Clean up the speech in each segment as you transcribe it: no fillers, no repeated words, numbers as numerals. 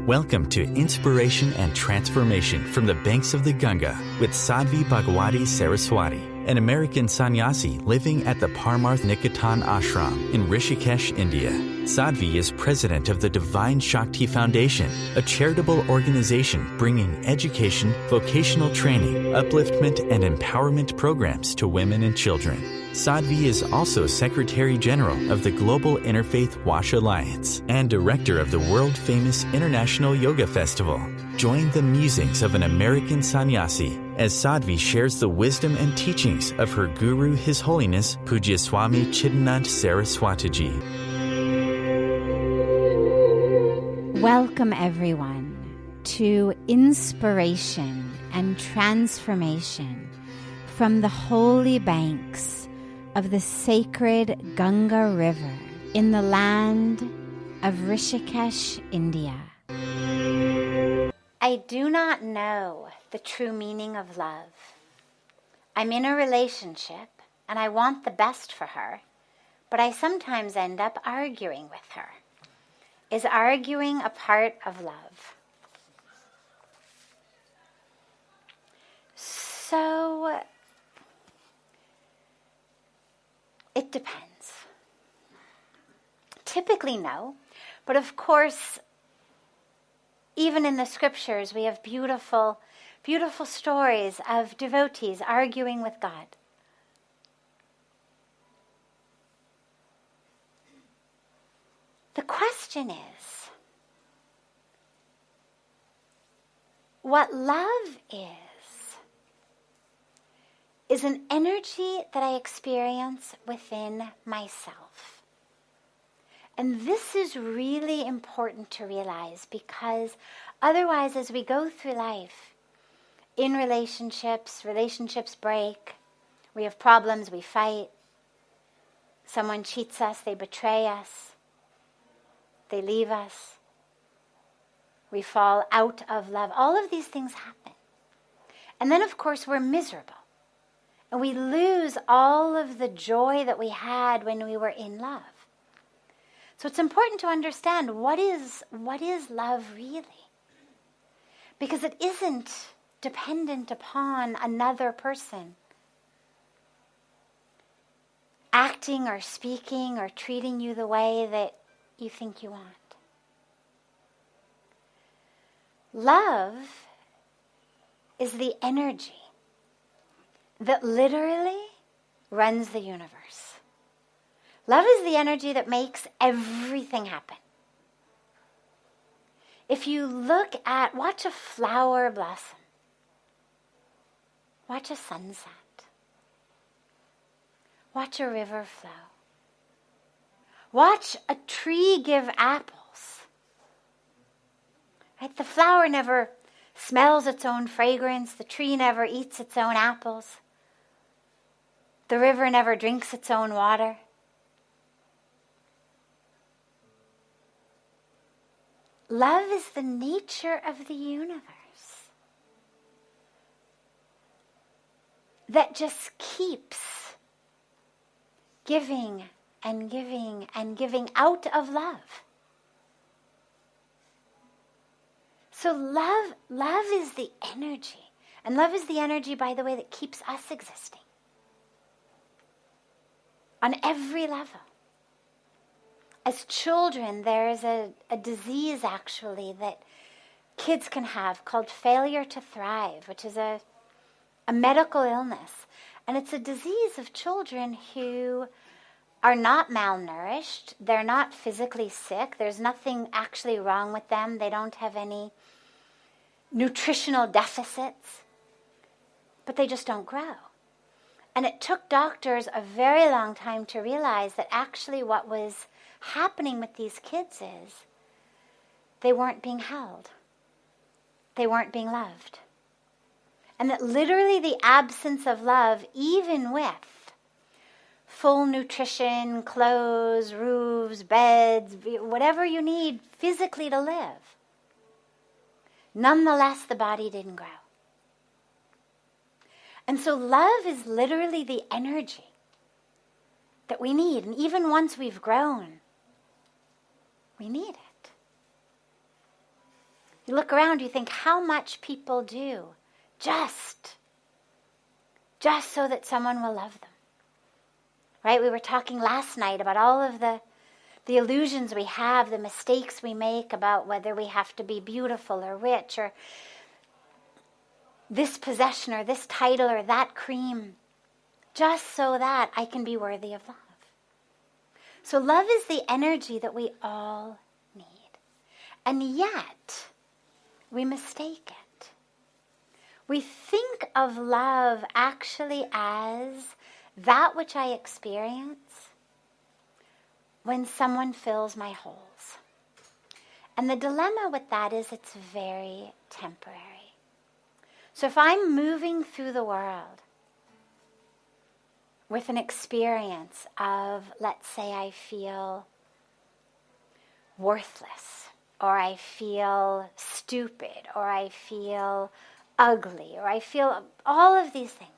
Welcome to Inspiration and Transformation from the Banks of the Ganga with Sadhvi Bhagawati Saraswati, an American sannyasi living at the Parmarth Niketan Ashram in Rishikesh, India. Sadhvi is president of the Divine Shakti Foundation, a charitable organization bringing education, vocational training, upliftment, and empowerment programs to women and children. Sadhvi is also Secretary General of the Global Interfaith Wash Alliance and Director of the world-famous International Yoga Festival. Join the musings of an American sannyasi as Sadhvi shares the wisdom and teachings of her guru, His Holiness Pujya Swami Chidanand Saraswatiji. Welcome, everyone, to Inspiration and Transformation from the holy banks of the sacred Ganga River in the land of Rishikesh, India. I do not know the true meaning of love. I'm in a relationship and I want the best for her, but I sometimes end up arguing with her. Is arguing a part of love? So, it depends. Typically, no. But of course, even in the scriptures, we have beautiful, beautiful stories of devotees arguing with God. The question what love is an energy that I experience within myself. And this is really important to realize, because otherwise, as we go through life, in relationships break, we have problems, we fight, someone cheats us, they betray us, they leave us, we fall out of love. All of these things happen. And then, of course, we're miserable. And we lose all of the joy that we had when we were in love. So it's important to understand what is love really? Because it isn't dependent upon another person acting or speaking or treating you the way that you think you want. Love is the energy that literally runs the universe. Love is the energy that makes everything happen. If you watch a flower blossom, watch a sunset, watch a river flow, watch a tree give apples. Right? The flower never smells its own fragrance, the tree never eats its own apples. The river never drinks its own water. Love is the nature of the universe that just keeps giving and giving and giving out of love. So love is the energy. And love is the energy, by the way, that keeps us existing. On every level. As children, there is a disease, actually, that kids can have called failure to thrive, which is a medical illness. And it's a disease of children who are not malnourished. They're not physically sick. There's nothing actually wrong with them. They don't have any nutritional deficits. But they just don't grow. And it took doctors a very long time to realize that actually what was happening with these kids is they weren't being held. They weren't being loved. And that literally the absence of love, even with full nutrition, clothes, roofs, beds, whatever you need physically to live, nonetheless the body didn't grow. And so love is literally the energy that we need. And even once we've grown, we need it. You look around, you think how much people do just so that someone will love them. Right? We were talking last night about all of the illusions we have, the mistakes we make about whether we have to be beautiful or rich or this possession or this title or that cream, just so that I can be worthy of love. So love is the energy that we all need. And yet, we mistake it. We think of love actually as that which I experience when someone fills my holes. And the dilemma with that is it's very temporary. So if I'm moving through the world with an experience of, let's say I feel worthless, or I feel stupid, or I feel ugly, or I feel all of these things,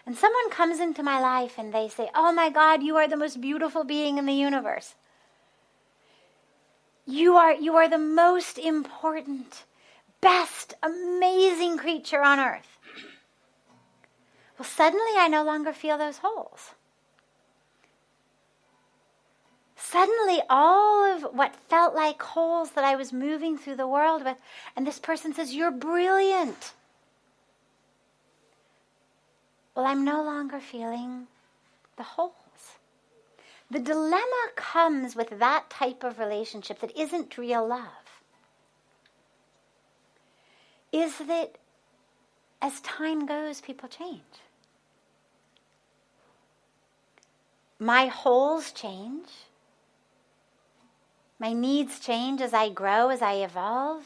and someone comes into my life and they say, oh my God, you are the most beautiful being in the universe. You are the most important, best, amazing creature on earth. Well, suddenly I no longer feel those holes. Suddenly all of what felt like holes that I was moving through the world with, and this person says, you're brilliant. Well, I'm no longer feeling the holes. The dilemma comes with that type of relationship that isn't real love, is that as time goes, people change. My holes change. My needs change as I grow, as I evolve,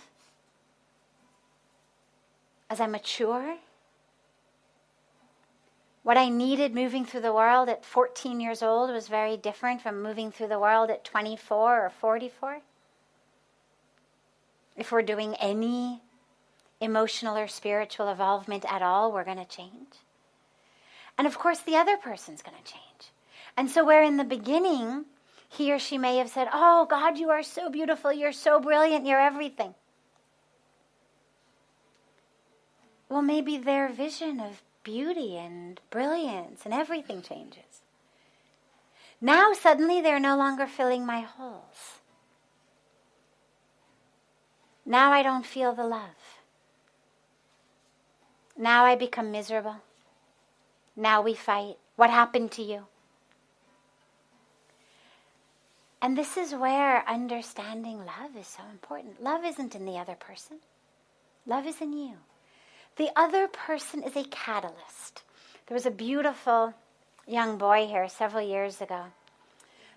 as I mature. What I needed moving through the world at 14 years old was very different from moving through the world at 24 or 44. If we're doing any emotional or spiritual evolvement at all, we're going to change. And of course, the other person's going to change. And so where in the beginning, he or she may have said, oh, God, you are so beautiful, you're so brilliant, you're everything. Well, maybe their vision of beauty and brilliance and everything changes. Now suddenly they're no longer filling my holes. Now I don't feel the love. Now I become miserable. Now we fight. What happened to you? And this is where understanding love is so important. Love isn't in the other person. Love is in you. The other person is a catalyst. There was a beautiful young boy here several years ago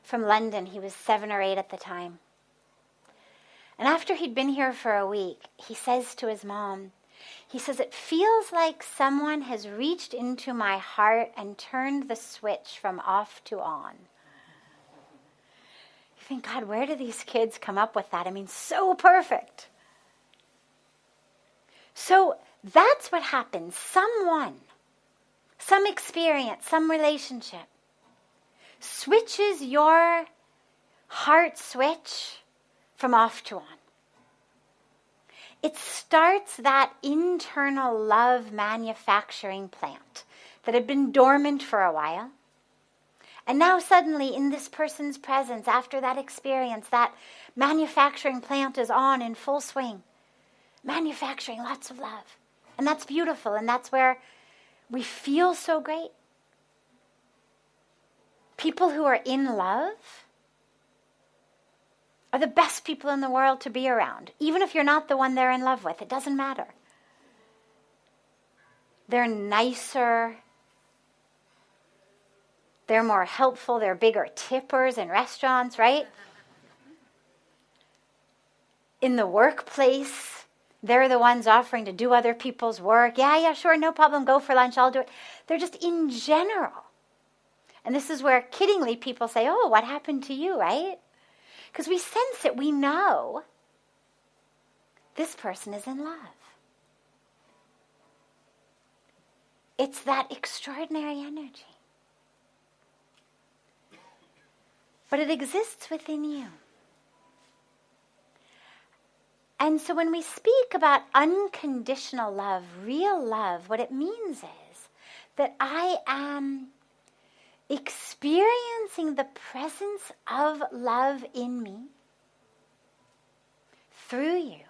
from London. He was 7 or 8 at the time. And after he'd been here for a week, he says to his mom, he says, it feels like someone has reached into my heart and turned the switch from off to on. You think, God, where do these kids come up with that? I mean, so perfect. So that's what happens. Someone, some experience, some relationship switches your heart switch from off to on. It starts that internal love manufacturing plant that had been dormant for a while. And now suddenly in this person's presence, after that experience, that manufacturing plant is on in full swing. Manufacturing lots of love. And that's beautiful. And that's where we feel so great. People who are in love are the best people in the world to be around. Even if you're not the one they're in love with, it doesn't matter. They're nicer. They're more helpful. They're bigger tippers in restaurants, right? In the workplace, they're the ones offering to do other people's work. Yeah, sure, no problem. Go for lunch. I'll do it. They're just in general. And this is where kiddingly people say, oh, what happened to you, right? Because we sense it. We know this person is in love. It's that extraordinary energy. But it exists within you. And so when we speak about unconditional love, real love, what it means is that I am experiencing the presence of love in me through you.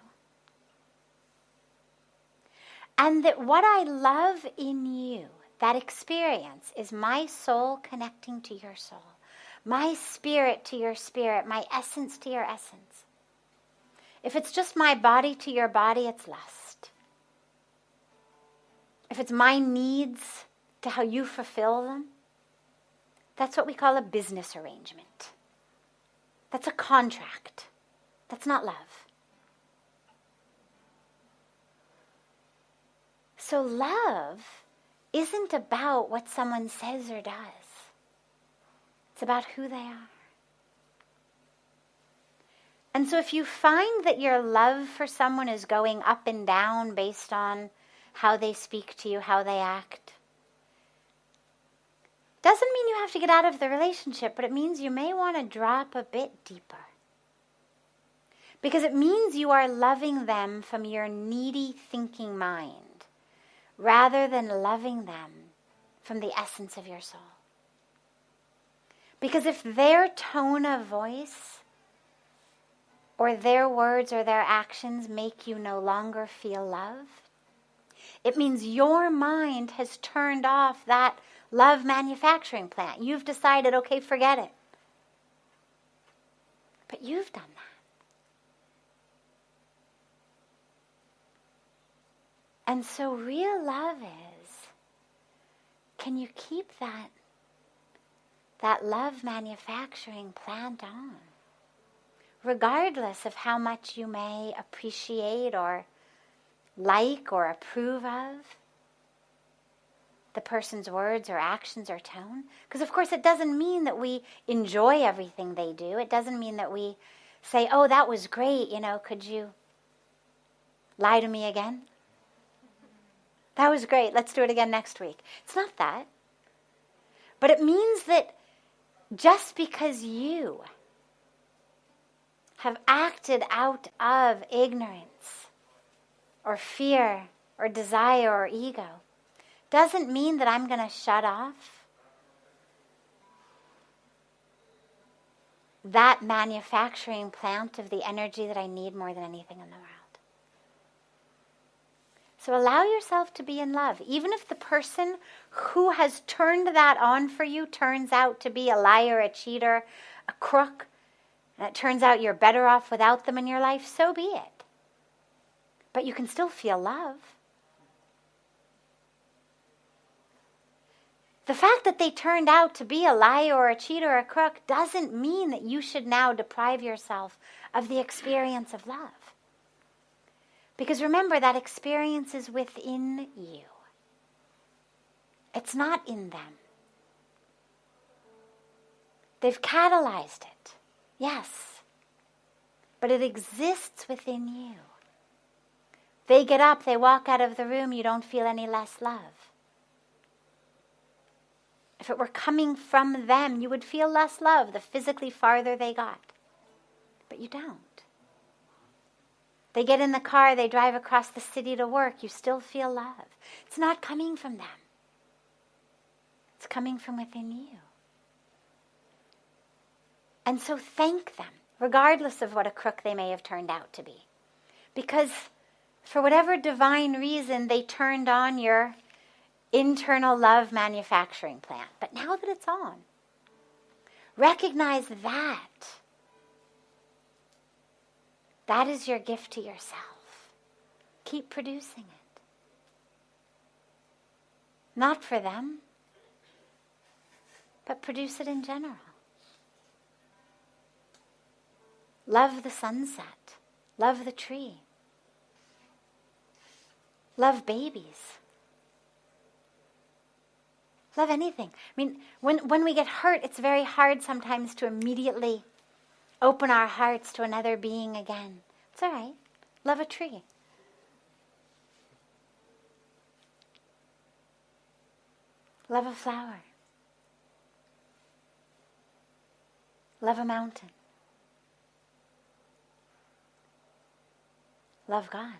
And that what I love in you, that experience, is my soul connecting to your soul, my spirit to your spirit, my essence to your essence. If it's just my body to your body, it's lust. If it's my needs to how you fulfill them, that's what we call a business arrangement. That's a contract. That's not love. So love isn't about what someone says or does. It's about who they are. And so if you find that your love for someone is going up and down based on how they speak to you, how they act, doesn't mean you have to get out of the relationship, but it means you may want to drop a bit deeper. Because it means you are loving them from your needy thinking mind, rather than loving them from the essence of your soul. Because if their tone of voice or their words or their actions make you no longer feel love, it means your mind has turned off that love manufacturing plant. You've decided, okay, forget it. But you've done that. And so real love is, can you keep that love manufacturing plant on? Regardless of how much you may appreciate or like or approve of the person's words or actions or tone. Because of course it doesn't mean that we enjoy everything they do. It doesn't mean that we say, oh, that was great, could you lie to me again? That was great, let's do it again next week. It's not that. But it means that just because you have acted out of ignorance or fear or desire or ego doesn't mean that I'm going to shut off that manufacturing plant of the energy that I need more than anything in the world. So allow yourself to be in love. Even if the person who has turned that on for you turns out to be a liar, a cheater, a crook, and it turns out you're better off without them in your life, so be it. But you can still feel love. The fact that they turned out to be a liar or a cheater or a crook doesn't mean that you should now deprive yourself of the experience of love. Because remember, that experience is within you. It's not in them. They've catalyzed it, yes, but it exists within you. They get up, they walk out of the room, you don't feel any less love. If it were coming from them, you would feel less love the physically farther they got. But you don't. They get in the car, they drive across the city to work, you still feel love. It's not coming from them. It's coming from within you. And so thank them, regardless of what a crook they may have turned out to be. Because for whatever divine reason, they turned on your internal love manufacturing plant. But now that it's on, recognize that. That is your gift to yourself. Keep producing it. Not for them, but produce it in general. Love the sunset. Love the tree. Love babies. Love anything. I mean, when we get hurt, it's very hard sometimes to immediately open our hearts to another being again. It's all right. Love a tree. Love a flower. Love a mountain. Love God.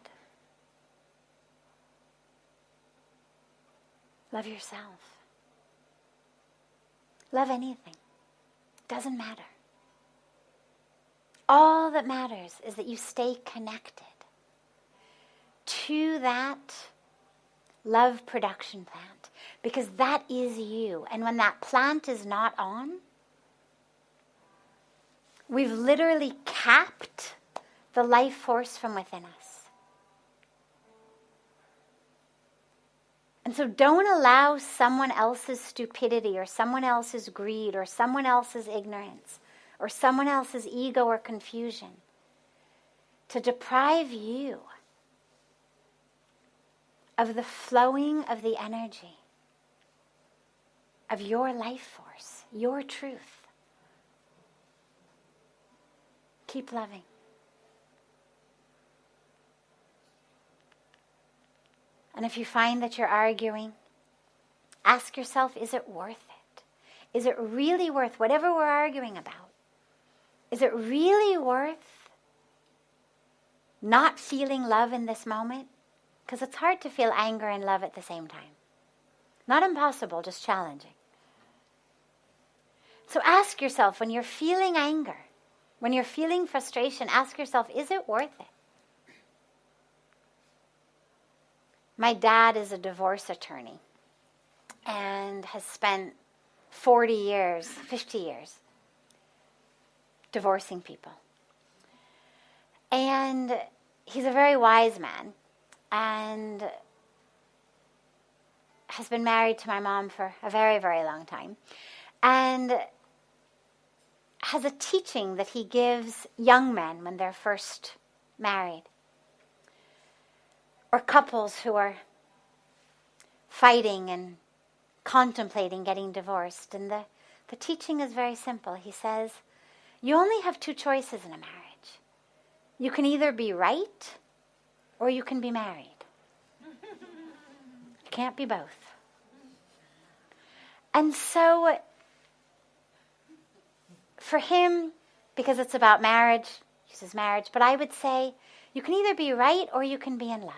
Love yourself. Love anything. Doesn't matter. All that matters is that you stay connected to that love production plant, because that is you. And when that plant is not on, we've literally capped the life force from within us. And so don't allow someone else's stupidity or someone else's greed or someone else's ignorance or someone else's ego or confusion to deprive you of the flowing of the energy of your life force, your truth. Keep loving. And if you find that you're arguing, ask yourself, is it worth it? Is it really worth whatever we're arguing about? Is it really worth not feeling love in this moment? Because it's hard to feel anger and love at the same time. Not impossible, just challenging. So ask yourself, when you're feeling anger, when you're feeling frustration, ask yourself, is it worth it? My dad is a divorce attorney and has spent 40 years, 50 years divorcing people. And he's a very wise man and has been married to my mom for a very, very long time, and has a teaching that he gives young men when they're first married, or couples who are fighting and contemplating getting divorced. And the teaching is very simple. He says, you only have two choices in a marriage. You can either be right or you can be married. You can't be both. And so for him, because it's about marriage, he says marriage, but I would say you can either be right or you can be in love.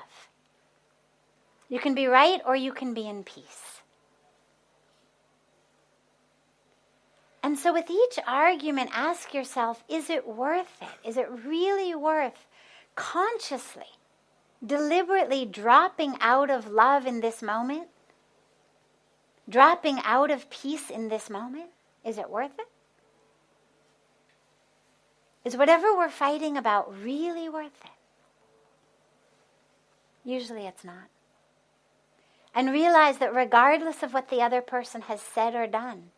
You can be right or you can be in peace. And so with each argument, ask yourself, is it worth it? Is it really worth consciously, deliberately dropping out of love in this moment? Dropping out of peace in this moment? Is it worth it? Is whatever we're fighting about really worth it? Usually it's not. And realize that regardless of what the other person has said or done,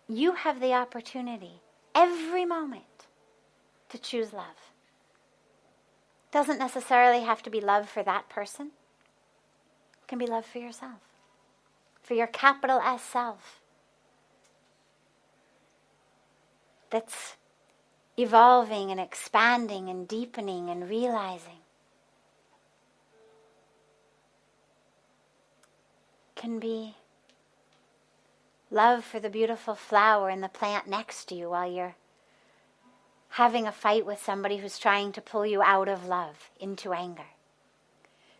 you have the opportunity every moment to choose love. Doesn't necessarily have to be love for that person. It can be love for yourself, for your capital S self that's evolving and expanding and deepening and realizing. Can be love for the beautiful flower in the plant next to you while you're having a fight with somebody who's trying to pull you out of love into anger.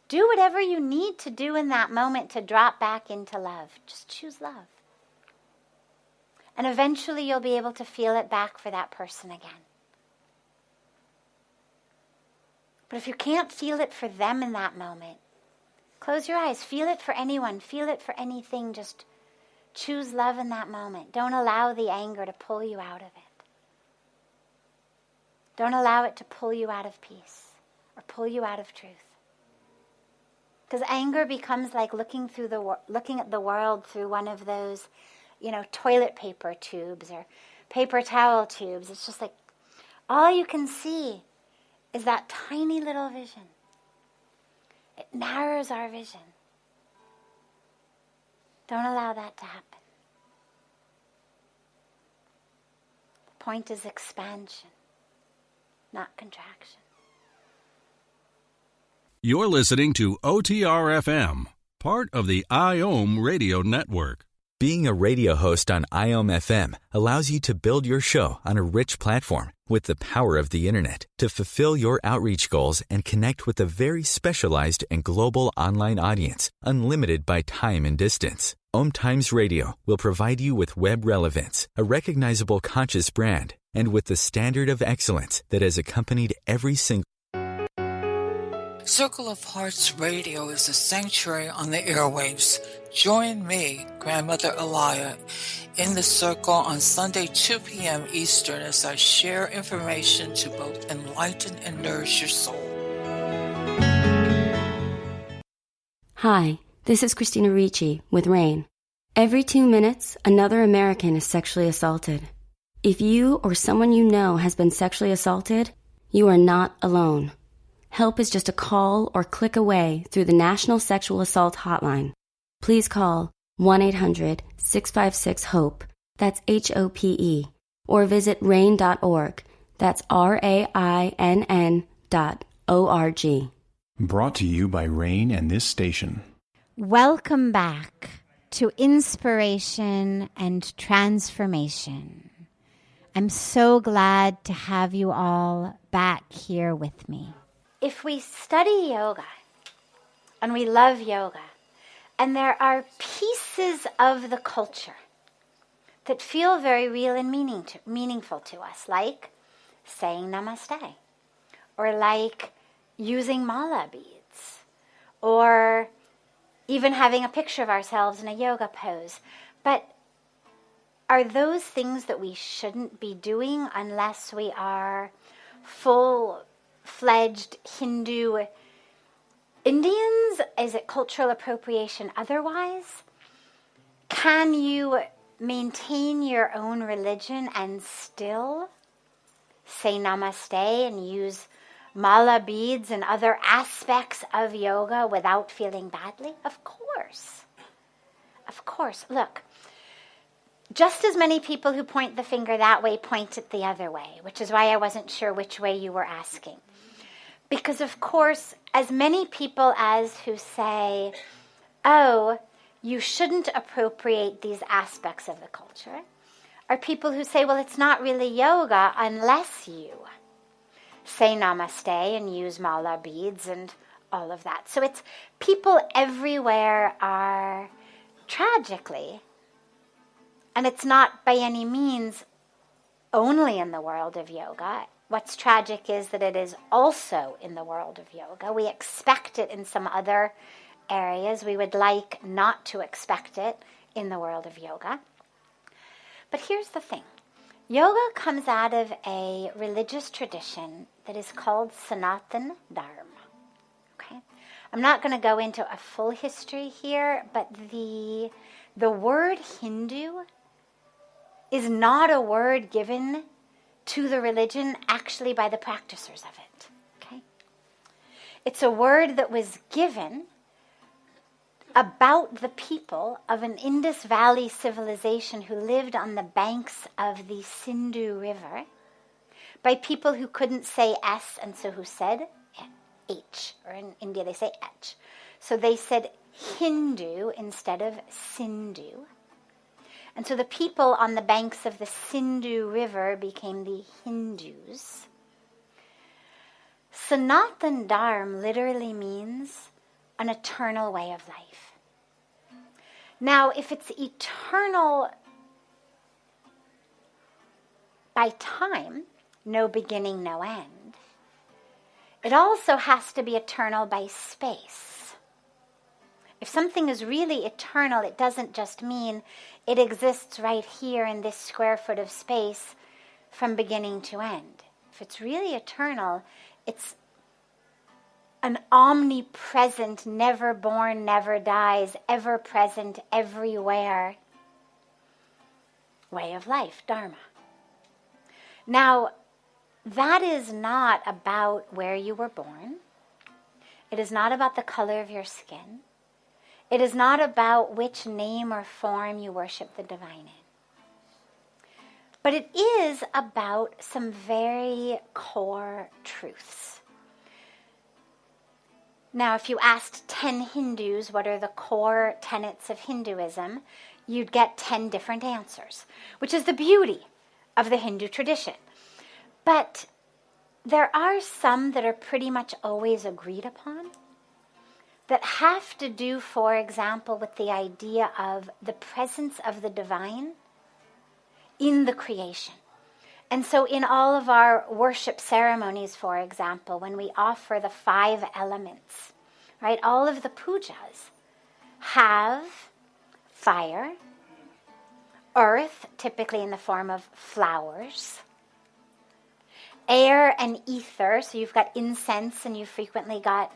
Do whatever you need to do in that moment to drop back into love. Just choose love. And eventually you'll be able to feel it back for that person again. But if you can't feel it for them in that moment, close your eyes. Feel it for anyone. Feel it for anything. Just choose love in that moment. Don't allow the anger to pull you out of it. Don't allow it to pull you out of peace or pull you out of truth. Because anger becomes like looking at the world through one of those, toilet paper tubes or paper towel tubes. It's just like all you can see is that tiny little vision. It narrows our vision. Don't allow that to happen. The point is expansion, not contraction. You're listening to OTR FM, part of the IOM radio network. Being a radio host on IOM FM allows you to build your show on a rich platform with the power of the Internet to fulfill your outreach goals and connect with a very specialized and global online audience, unlimited by time and distance. OMTimes Radio will provide you with web relevance, a recognizable conscious brand, and with the standard of excellence that has accompanied every single Circle of Hearts Radio is a sanctuary on the airwaves. Join me, Grandmother Elia, in the circle on Sunday 2 p.m. Eastern as I share information to both enlighten and nourish your soul. Hi, this is Christina Ricci with RAIN. Every 2 minutes, another American is sexually assaulted. If you or someone you know has been sexually assaulted, you are not alone. Help is just a call or click away through the National Sexual Assault Hotline. Please call 1-800-656-HOPE, that's HOPE, or visit RAIN.org, that's RAINN.org. Brought to you by RAIN and this station. Welcome back to Inspiration and Transformation. I'm so glad to have you all back here with me. If we study yoga, and we love yoga, and there are pieces of the culture that feel very real and meaningful to us, like saying namaste, or like using mala beads, or even having a picture of ourselves in a yoga pose. But are those things that we shouldn't be doing unless we are full-fledged Hindu Indians? Is it cultural appropriation otherwise? Can you maintain your own religion and still say namaste and use mala beads and other aspects of yoga without feeling badly? Of course. Of course. Look, just as many people who point the finger that way point it the other way, which is why I wasn't sure which way you were asking. Because, of course, as many people as who say, oh, you shouldn't appropriate these aspects of the culture, are people who say, well, it's not really yoga unless you say namaste and use mala beads and all of that. So it's people everywhere are tragically, and it's not by any means only in the world of yoga. What's tragic is that it is also in the world of yoga. We expect it in some other areas. We would like not to expect it in the world of yoga. But here's the thing. Yoga comes out of a religious tradition that is called Sanatana Dharma. Okay? I'm not going to go into a full history here, but the word Hindu is not a word given to the religion actually by the practitioners of it. Okay? It's a word that was given about the people of an Indus Valley civilization who lived on the banks of the Sindhu River by people who couldn't say S and so who said H, or in India they say H. So they said Hindu instead of Sindhu. And so the people on the banks of the Sindhu River became the Hindus. Sanatana Dharma literally means an eternal way of life. Now, if it's eternal by time, no beginning, no end, it also has to be eternal by space. If something is really eternal, it doesn't just mean it exists right here in this square foot of space from beginning to end. If it's really eternal, it's an omnipresent, never born, never dies, ever present, everywhere way of life, Dharma. Now, that is not about where you were born. It is not about the color of your skin. It is not about which name or form you worship the divine in. But it is about some very core truths. Now, if you asked 10 Hindus what are the core tenets of Hinduism, you'd get 10 different answers, which is the beauty of the Hindu tradition. But there are some that are pretty much always agreed upon that have to do, for example, with the idea of the presence of the divine in the creation. And so in all of our worship ceremonies, for example, when we offer the 5 elements, right, all of the pujas have fire, earth, typically in the form of flowers, air and ether, so you've got incense and you've frequently got,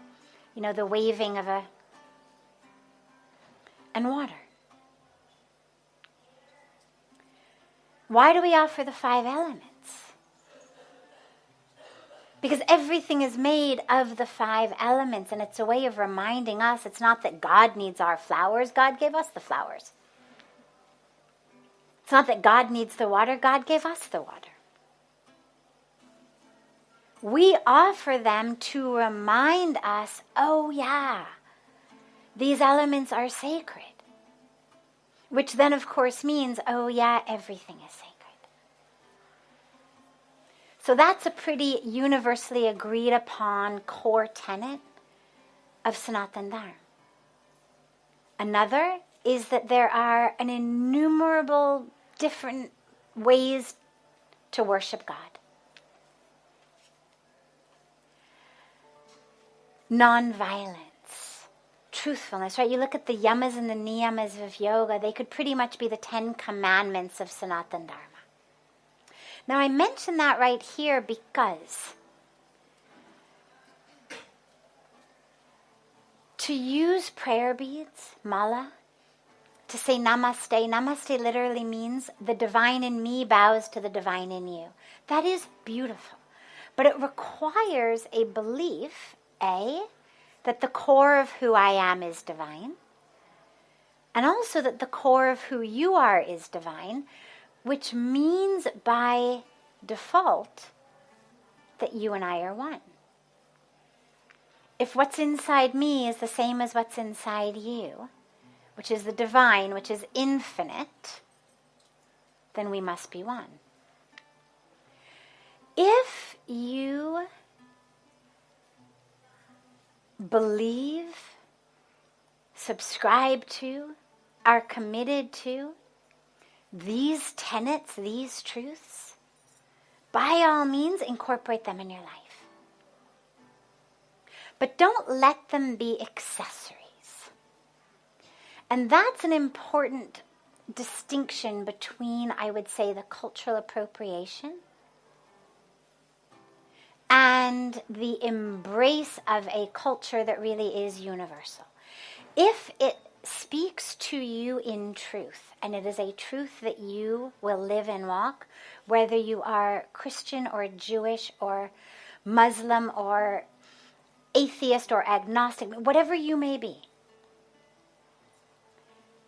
the waving of and water. Why do we offer the 5 elements? Because everything is made of the 5 elements, and it's a way of reminding us it's not that God needs our flowers, God gave us the flowers. It's not that God needs the water, God gave us the water. We offer them to remind us, oh yeah, these elements are sacred. Which then, of course, means, oh yeah, everything is sacred. So that's a pretty universally agreed upon core tenet of Sanatana Dharma. Another is that there are an innumerable different ways to worship God. Non-violence, truthfulness, right? You look at the yamas and the niyamas of yoga, they could pretty much be the 10 commandments of Sanatana Dharma. Now I mention that right here because to use prayer beads, mala, to say namaste, namaste literally means the divine in me bows to the divine in you. That is beautiful. But it requires a belief, that the core of who I am is divine, and also that the core of who you are is divine, which means by default that you and I are one. If what's inside me is the same as what's inside you, which is the divine, which is infinite, then we must be one. If you believe, subscribe to, are committed to these tenets, these truths, by all means incorporate them in your life. But don't let them be accessories. And that's an important distinction between, I would say, the cultural appropriation and the embrace of a culture that really is universal. If it speaks to you in truth, and it is a truth that you will live and walk, whether you are Christian or Jewish or Muslim or atheist or agnostic, whatever you may be.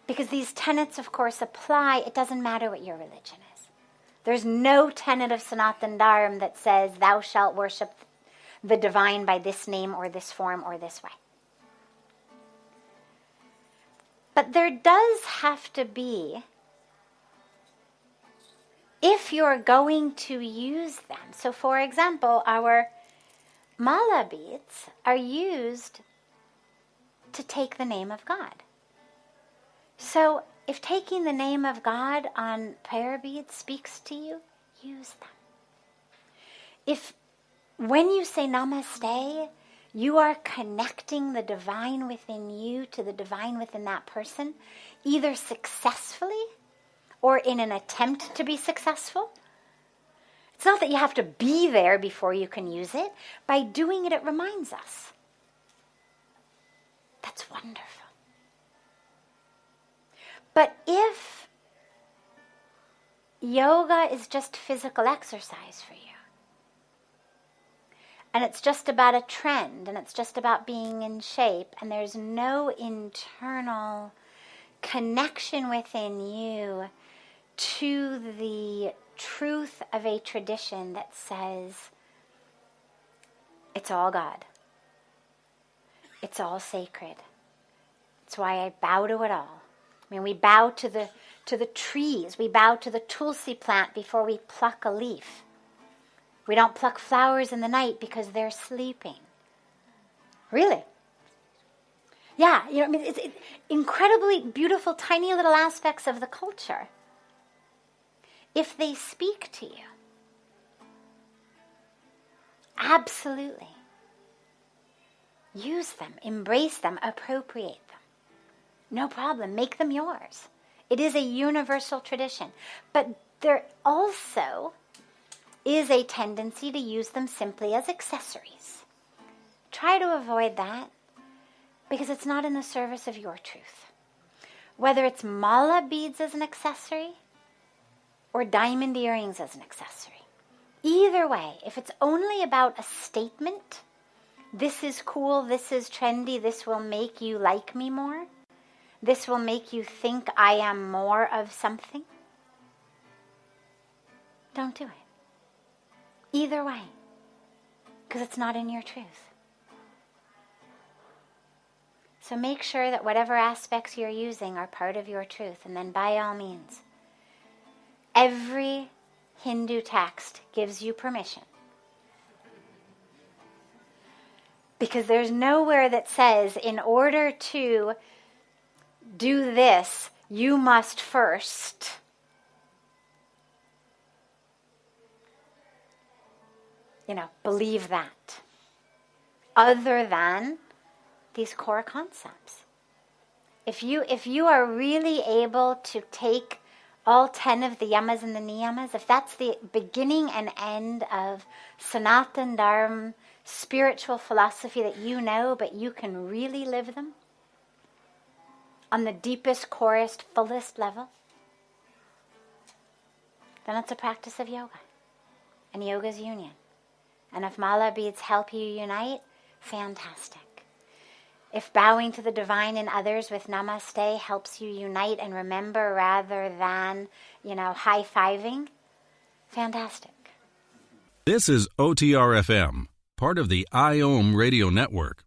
Because these tenets, of course, apply. It doesn't matter what your religion is. There's no tenet of Sanatana Dharma that says thou shalt worship the divine by this name or this form or this way. But there does have to be, if you're going to use them. So for example, our mala beads are used to take the name of God. So if taking the name of God on prayer beads speaks to you, use them. If when you say namaste, you are connecting the divine within you to the divine within that person, either successfully or in an attempt to be successful. It's not that you have to be there before you can use it. By doing it, it reminds us. That's wonderful. But if yoga is just physical exercise for you, and it's just about a trend, and it's just about being in shape, and there's no internal connection within you to the truth of a tradition that says it's all God, it's all sacred, it's why I bow to it all, I mean, we bow to the trees. We bow to the tulsi plant before we pluck a leaf. We don't pluck flowers in the night because they're sleeping. Really? Yeah, I mean, it's incredibly beautiful, tiny little aspects of the culture. If they speak to you, absolutely. Use them, embrace them, appropriate them. No problem, make them yours. It is a universal tradition. But there also is a tendency to use them simply as accessories. Try to avoid that because it's not in the service of your truth. Whether it's mala beads as an accessory or diamond earrings as an accessory. Either way, if it's only about a statement, this is cool, this is trendy, this will make you like me more, this will make you think I am more of something, don't do it. Either way, because it's not in your truth. So make sure that whatever aspects you're using are part of your truth, and then by all means, every Hindu text gives you permission. Because there's nowhere that says, in order to do this, you must first believe that. Other than these core concepts. If you are really able to take all 10 of the yamas and the niyamas, if that's the beginning and end of Sanatan Dharma, spiritual philosophy that you know, but you can really live them on the deepest, corest, fullest level, then it's a practice of yoga. And yoga's union. And if mala beads help you unite, fantastic. If bowing to the divine in others with namaste helps you unite and remember rather than, high-fiving, fantastic. This is OTR-FM, part of the IOM radio network.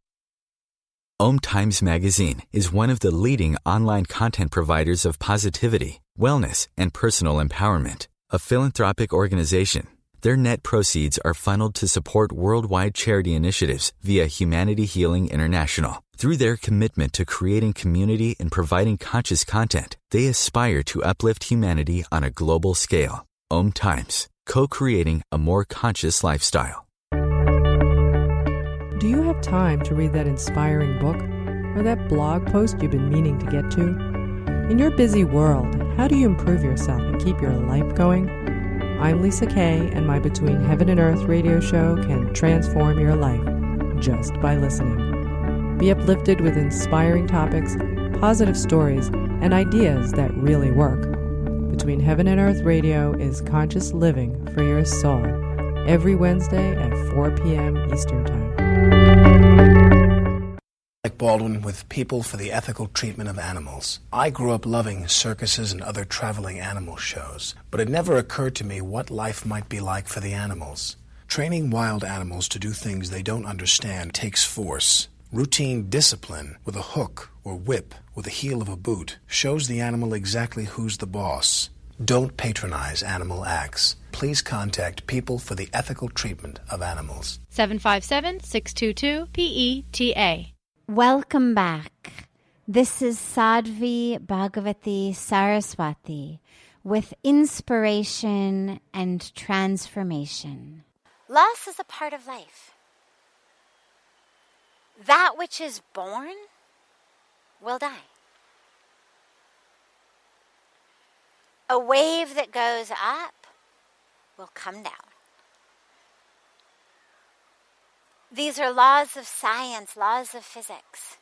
OMTimes Magazine is one of the leading online content providers of positivity, wellness, and personal empowerment. A philanthropic organization, their net proceeds are funneled to support worldwide charity initiatives via Humanity Healing International. Through their commitment to creating community and providing conscious content, they aspire to uplift humanity on a global scale. OMTimes, co-creating a more conscious lifestyle. Do you have time to read that inspiring book or that blog post you've been meaning to get to? In your busy world, how do you improve yourself and keep your life going? I'm Lisa Kay, and my Between Heaven and Earth radio show can transform your life just by listening. Be uplifted with inspiring topics, positive stories, and ideas that really work. Between Heaven and Earth Radio is conscious living for your soul, every Wednesday at 4 p.m. Eastern Time. Like Baldwin with People for the Ethical Treatment of Animals. I grew up loving circuses and other traveling animal shows, but it never occurred to me what life might be like for the animals. Training wild animals to do things they don't understand takes force. Routine discipline with a hook or whip with the heel of a boot shows the animal exactly who's the boss. Don't patronize animal acts. Please contact People for the Ethical Treatment of Animals. 757-622-PETA. Welcome back. This is Sadhvi Bhagawati Saraswati with inspiration and transformation. Loss is a part of life. That which is born will die. A wave that goes up will come down. These are laws of science, laws of physics,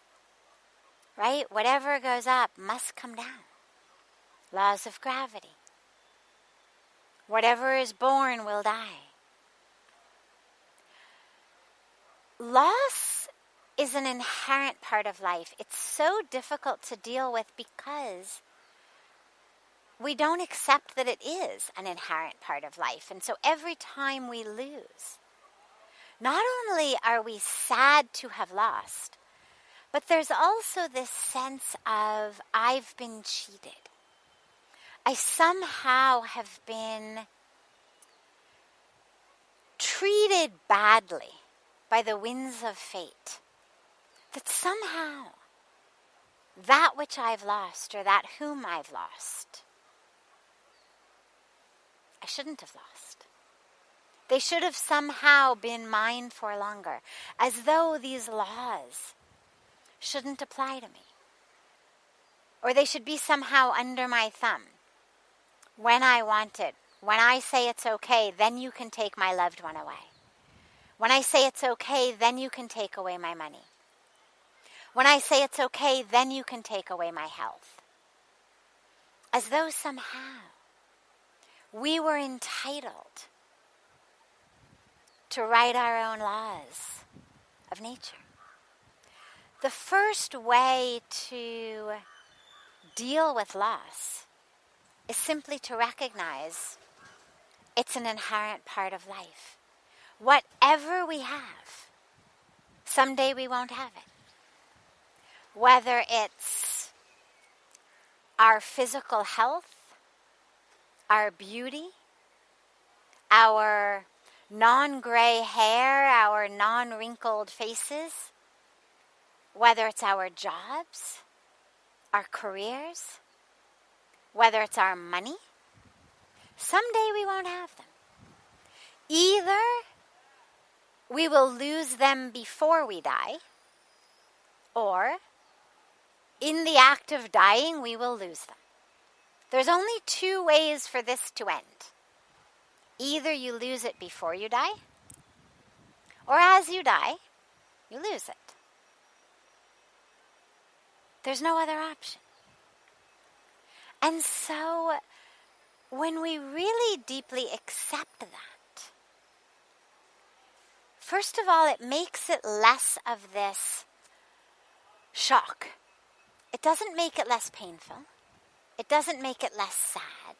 right? Whatever goes up must come down. Laws of gravity. Whatever is born will die. Loss is an inherent part of life. It's so difficult to deal with because we don't accept that it is an inherent part of life. And so every time we lose, not only are we sad to have lost, But there's also this sense of, I've been cheated. I somehow have been treated badly by the winds of fate. That somehow that which I've lost, or that whom I've lost, I shouldn't have lost. They should have somehow been mine for longer, as though these laws shouldn't apply to me. Or they should be somehow under my thumb. When I want it, when I say it's okay, then you can take my loved one away. When I say it's okay, then you can take away my money. When I say it's okay, then you can take away my health. As though somehow we were entitled to write our own laws of nature. The first way to deal with loss is simply to recognize it's an inherent part of life. Whatever we have, someday we won't have it. Whether it's our physical health, our beauty, our non-gray hair, our non-wrinkled faces, whether it's our jobs, our careers, whether it's our money, someday we won't have them. Either we will lose them before we die, or in the act of dying, we will lose them. There's only two ways for this to end. Either you lose it before you die, or as you die, you lose it. There's no other option. And so, when we really deeply accept that, first of all, it makes it less of this shock. It doesn't make it less painful. It doesn't make it less sad.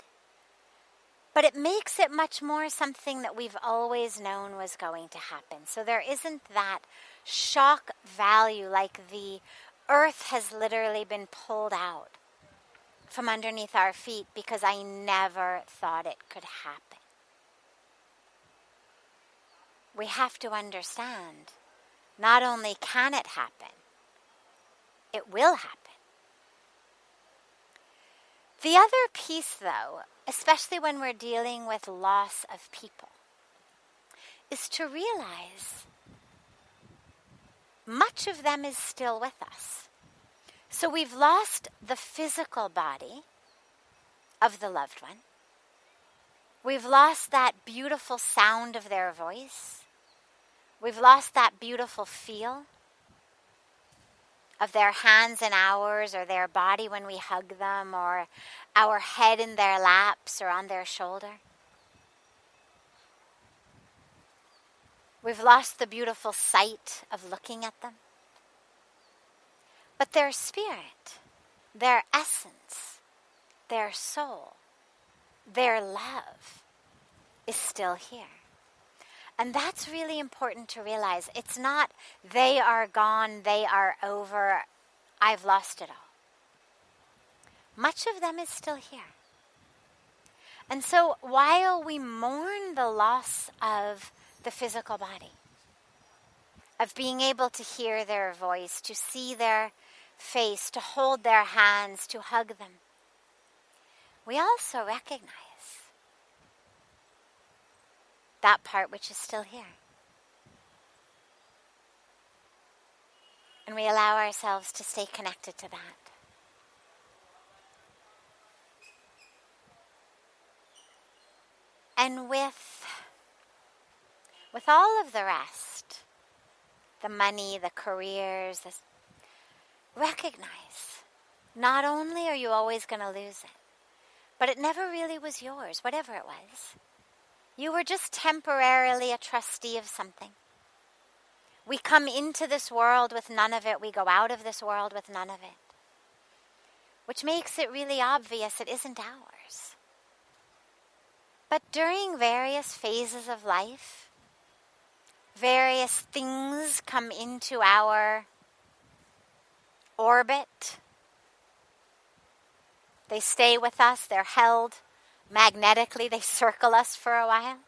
But it makes it much more something that we've always known was going to happen. So there isn't that shock value, like the earth has literally been pulled out from underneath our feet because I never thought it could happen. We have to understand, not only can it happen, it will happen. The other piece, though, especially when we're dealing with loss of people, is to realize much of them is still with us. So we've lost the physical body of the loved one. We've lost that beautiful sound of their voice. We've lost that beautiful feel of their hands in ours, or their body when we hug them, or our head in their laps or on their shoulder. We've lost the beautiful sight of looking at them. But their spirit, their essence, their soul, their love is still here. And that's really important to realize. It's not, they are gone, they are over, I've lost it all. Much of them is still here. And so while we mourn the loss of the physical body, of being able to hear their voice, to see their face, to hold their hands, to hug them, we also recognize that part which is still here. And we allow ourselves to stay connected to that. And with all of the rest, the money, the careers, recognize, not only are you always going to lose it, but it never really was yours, whatever it was. You were just temporarily a trustee of something. We come into this world with none of it. We go out of this world with none of it. Which makes it really obvious it isn't ours. But during various phases of life, various things come into our orbit. They stay with us. They're held magnetically. They circle us for a while.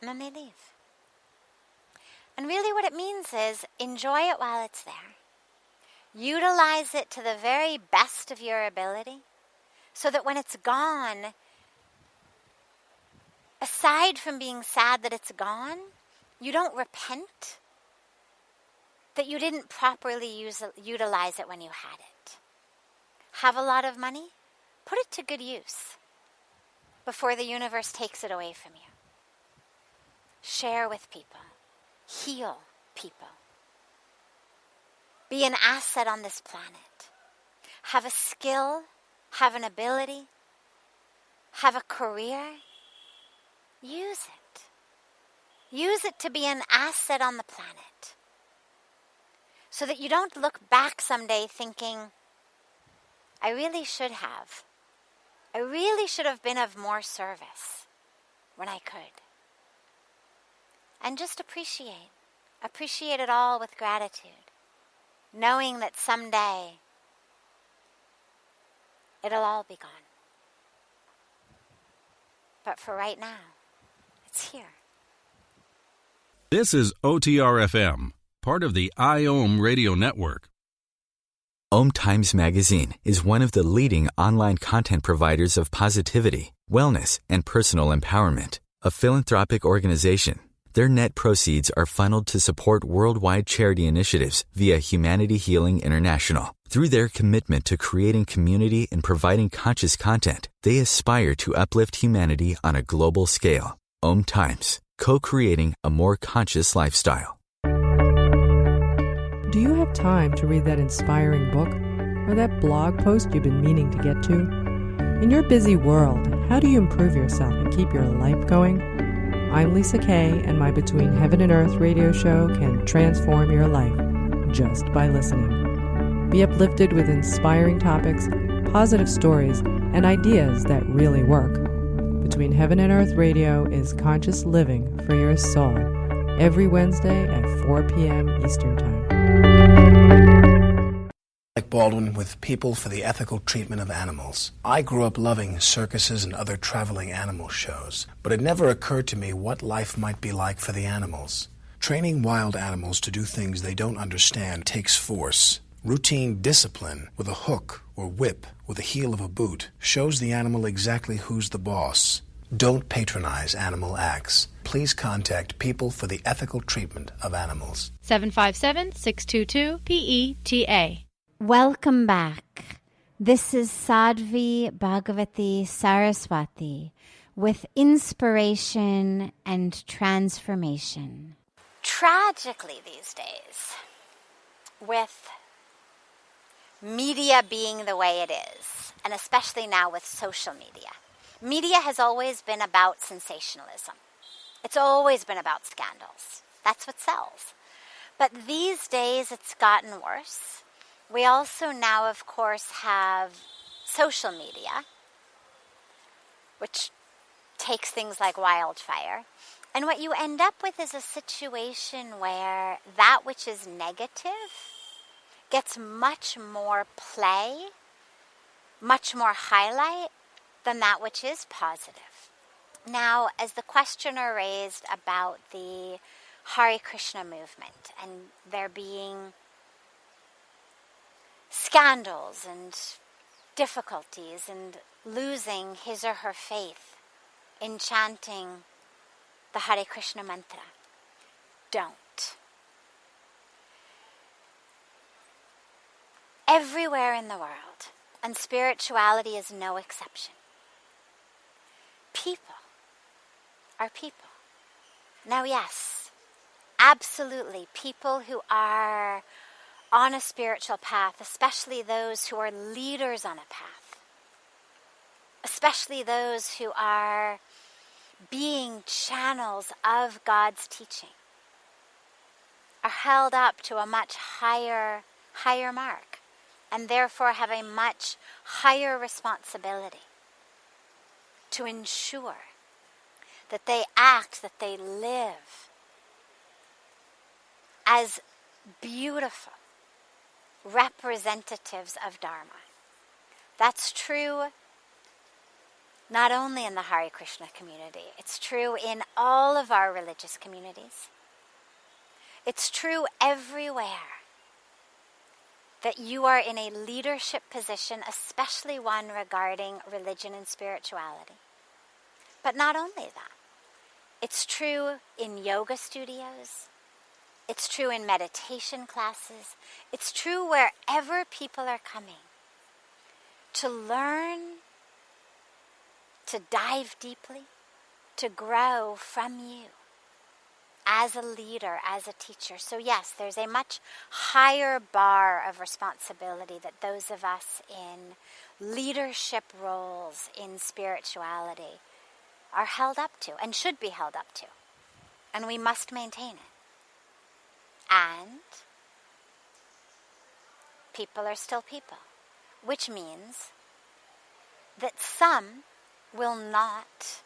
And then they leave. And really what it means is enjoy it while it's there. Utilize it to the very best of your ability so that when it's gone, aside from being sad that it's gone, you don't repent that you didn't properly utilize it when you had it. Have a lot of money? Put it to good use before the universe takes it away from you. Share with people. Heal people. Be an asset on this planet. Have a skill, have an ability, have a career. Use it. Use it to be an asset on the planet. So that you don't look back someday thinking, I really should have. I really should have been of more service when I could. And just appreciate. Appreciate it all with gratitude. Knowing that someday it'll all be gone. But for right now, it's here. This is OTR-FM, part of the IOM radio network. OMTimes magazine is one of the leading online content providers of positivity, wellness, and personal empowerment. A philanthropic organization, their net proceeds are funneled to support worldwide charity initiatives via Humanity Healing International. Through their commitment to creating community and providing conscious content, they aspire to uplift humanity on a global scale. OMTimes, co-creating a more conscious lifestyle. Do you have time to read that inspiring book or that blog post you've been meaning to get to? In your busy world, how do you improve yourself and keep your life going? I'm Lisa Kay, and my Between Heaven and Earth radio show can transform your life just by listening. Be uplifted with inspiring topics, positive stories, and ideas that really work. Between Heaven and Earth radio is conscious living for your soul, every Wednesday at 4 p.m. Eastern Time. Like Baldwin with People for the Ethical Treatment of Animals. I grew up loving circuses and other traveling animal shows, but it never occurred to me what life might be like for the animals. Training wild animals to do things they don't understand takes force. Routine discipline with a hook or whip with the heel of a boot shows the animal exactly who's the boss. Don't patronize animal acts. Please contact People for the Ethical Treatment of Animals. 757-622-PETA. Welcome back. This is Sadhvi Bhagawati Saraswati with Inspiration and Transformation. Tragically these days, with media being the way it is, and especially now with social media, media has always been about sensationalism. It's always been about scandals. That's what sells. But these days it's gotten worse. We also now, of course, have social media, which takes things like wildfire. And what you end up with is a situation where that which is negative gets much more play, much more highlight than that which is positive. Now, as the questioner raised about the Hare Krishna movement and there being scandals and difficulties and losing his or her faith in chanting the Hare Krishna mantra, don't. Everywhere in the world, and spirituality is no exception, people are people. Now, yes, absolutely, people who are on a spiritual path, especially those who are leaders on a path, especially those who are being channels of God's teaching, are held up to a much higher mark, and therefore have a much higher responsibility to ensure that they act, that they live as beautiful representatives of Dharma. That's true not only in the Hare Krishna community, it's true in all of our religious communities. It's true everywhere that you are in a leadership position, especially one regarding religion and spirituality. But not only that, it's true in yoga studios, it's true in meditation classes, it's true wherever people are coming to learn, to dive deeply, to grow from you as a leader, as a teacher. So yes, there's a much higher bar of responsibility that those of us in leadership roles in spirituality are held up to and should be held up to. And we must maintain it. And people are still people, which means that some will not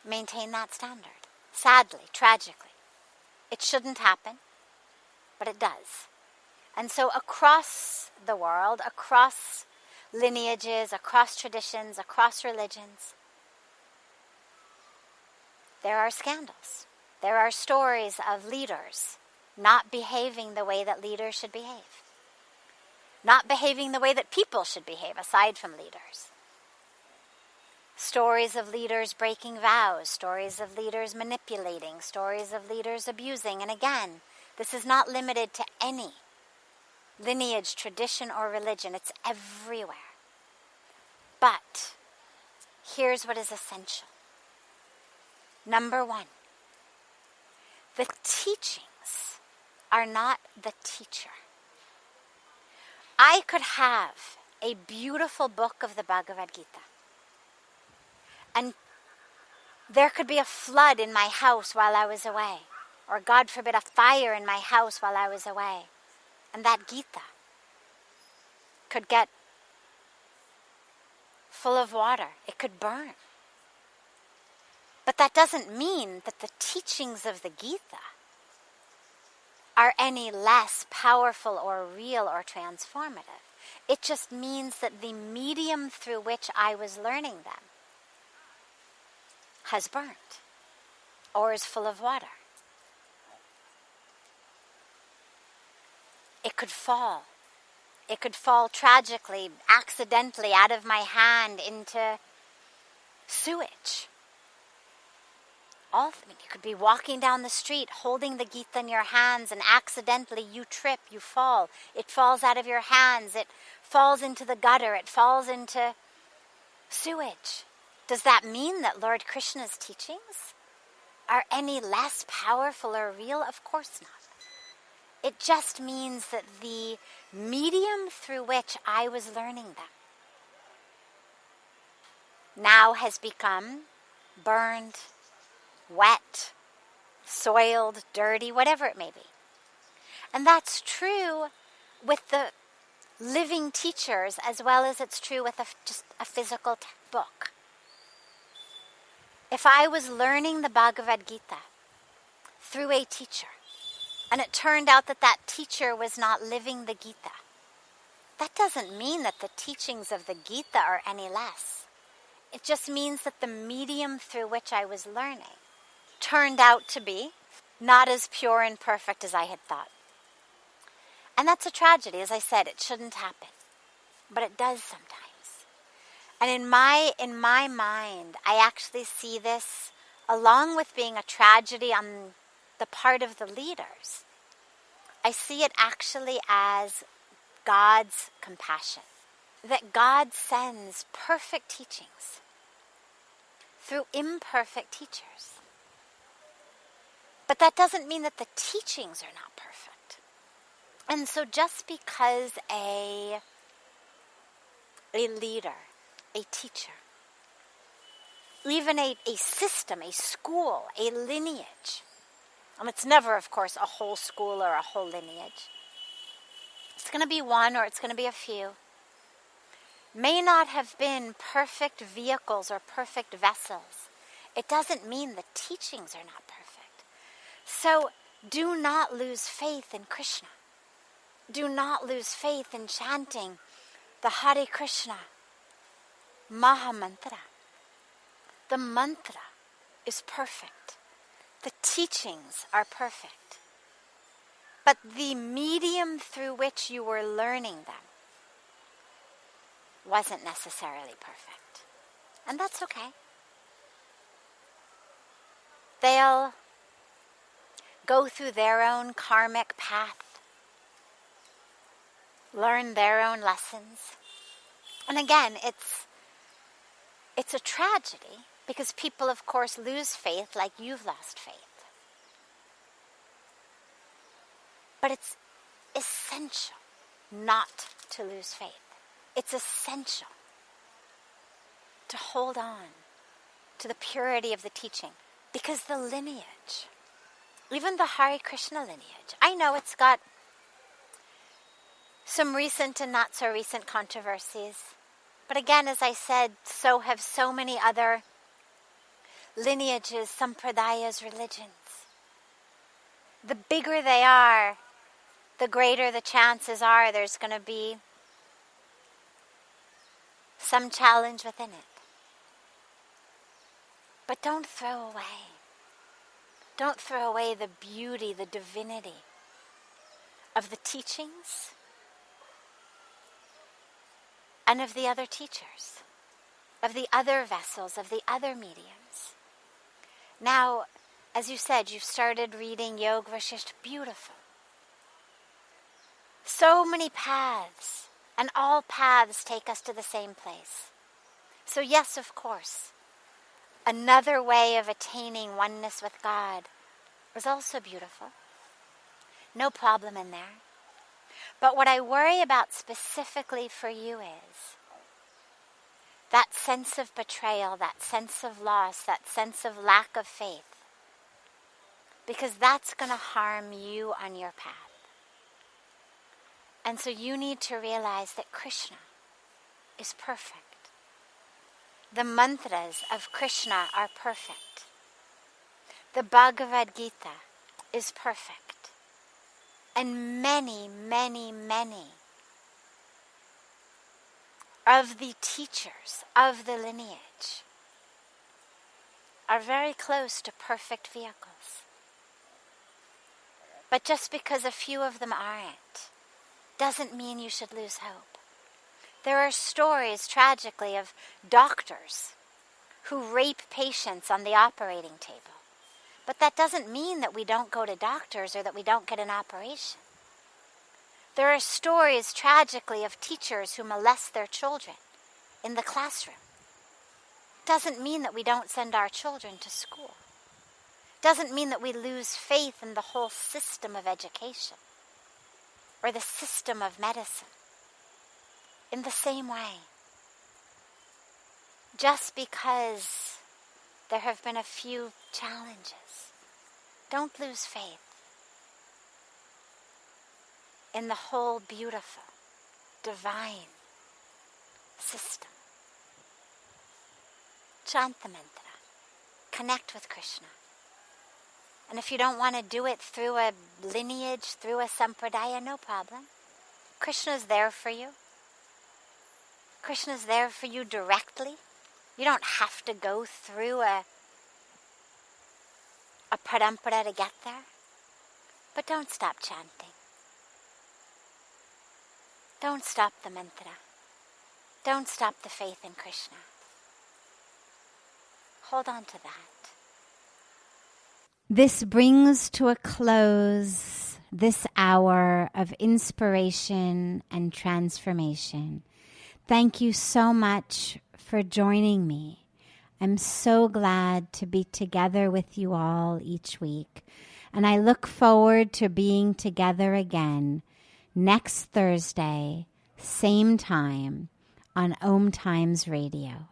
maintain that standard. Sadly, tragically. It shouldn't happen, but it does. And so across the world, across lineages, across traditions, across religions, there are scandals. There are stories of leaders not behaving the way that leaders should behave. Not behaving the way that people should behave, aside from leaders. Stories of leaders breaking vows, stories of leaders manipulating, stories of leaders abusing. And again, this is not limited to any lineage, tradition, or religion. It's everywhere. But here's what is essential. Number one, the teachings are not the teacher. I could have a beautiful book of the Bhagavad Gita, and there could be a flood in my house while I was away, or God forbid, a fire in my house while I was away, and that Gita could get full of water. It could burn. But that doesn't mean that the teachings of the Gita are any less powerful or real or transformative. It just means that the medium through which I was learning them has burnt or is full of water. It could fall. It could fall tragically, accidentally out of my hand into sewage. You could be walking down the street holding the Gita in your hands and accidentally you trip, you fall. It falls out of your hands. It falls into the gutter. It falls into sewage. Does that mean that Lord Krishna's teachings are any less powerful or real? Of course not. It just means that the medium through which I was learning them now has become burned, wet, soiled, dirty, whatever it may be. And that's true with the living teachers as well as it's true with just a physical book. If I was learning the Bhagavad Gita through a teacher, and it turned out that that teacher was not living the Gita, that doesn't mean that the teachings of the Gita are any less. It just means that the medium through which I was learning turned out to be not as pure and perfect as I had thought. And that's a tragedy. As I said, it shouldn't happen. But it does sometimes. And in my mind, I actually see this, along with being a tragedy on the part of the leaders, I see it actually as God's compassion. That God sends perfect teachings through imperfect teachers. But that doesn't mean that the teachings are not perfect. And so just because a leader, a teacher, even a system, a school, a lineage, and it's never, of course, a whole school or a whole lineage. It's going to be one or it's going to be a few. May not have been perfect vehicles or perfect vessels. It doesn't mean the teachings are not perfect. So Do not lose faith in Krishna. Do not lose faith in chanting the Hare Krishna Maha Mantra. The mantra is perfect. The teachings are perfect. But the medium through which you were learning them wasn't necessarily perfect. And that's okay. They'll go through their own karmic path, learn their own lessons. And again, it's a tragedy because people, of course, lose faith like you've lost faith. But it's essential not to lose faith. It's essential to hold on to the purity of the teaching, because the lineage, even the Hare Krishna lineage, I know it's got some recent and not so recent controversies. But again, as I said, so have so many other lineages, sampradayas, religions. The bigger they are, the greater the chances are there's going to be some challenge within it. But don't throw away. Don't throw away the beauty, the divinity of the teachings and of the other teachers, of the other vessels, of the other mediums. Now, as you said, you've started reading Yoga Vasishtha. Beautiful. So many paths, and all paths take us to the same place. So yes, of course, another way of attaining oneness with God was also beautiful. No problem in there. But what I worry about specifically for you is that sense of betrayal, that sense of loss, that sense of lack of faith. Because that's going to harm you on your path. And so you need to realize that Krishna is perfect. The mantras of Krishna are perfect. The Bhagavad Gita is perfect. And many, many, many of the teachers of the lineage are very close to perfect vehicles. But just because a few of them aren't, doesn't mean you should lose hope. There are stories, tragically, of doctors who rape patients on the operating table. But that doesn't mean that we don't go to doctors or that we don't get an operation. There are stories, tragically, of teachers who molest their children in the classroom. Doesn't mean that we don't send our children to school. Doesn't mean that we lose faith in the whole system of education or the system of medicine. In the same way, just because there have been a few challenges, don't lose faith in the whole beautiful, divine system. Chant the mantra. Connect with Krishna. And if you don't want to do it through a lineage, through a sampradaya, no problem. Krishna's there for you. Krishna's there for you directly. You don't have to go through a parampara to get there. But don't stop chanting. Don't stop the mantra. Don't stop the faith in Krishna. Hold on to that. This brings to a close this hour of inspiration and transformation. Thank you so much for joining me. I'm so glad to be together with you all each week. And I look forward to being together again next Thursday, same time, on OMTimes Radio.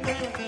Thank you.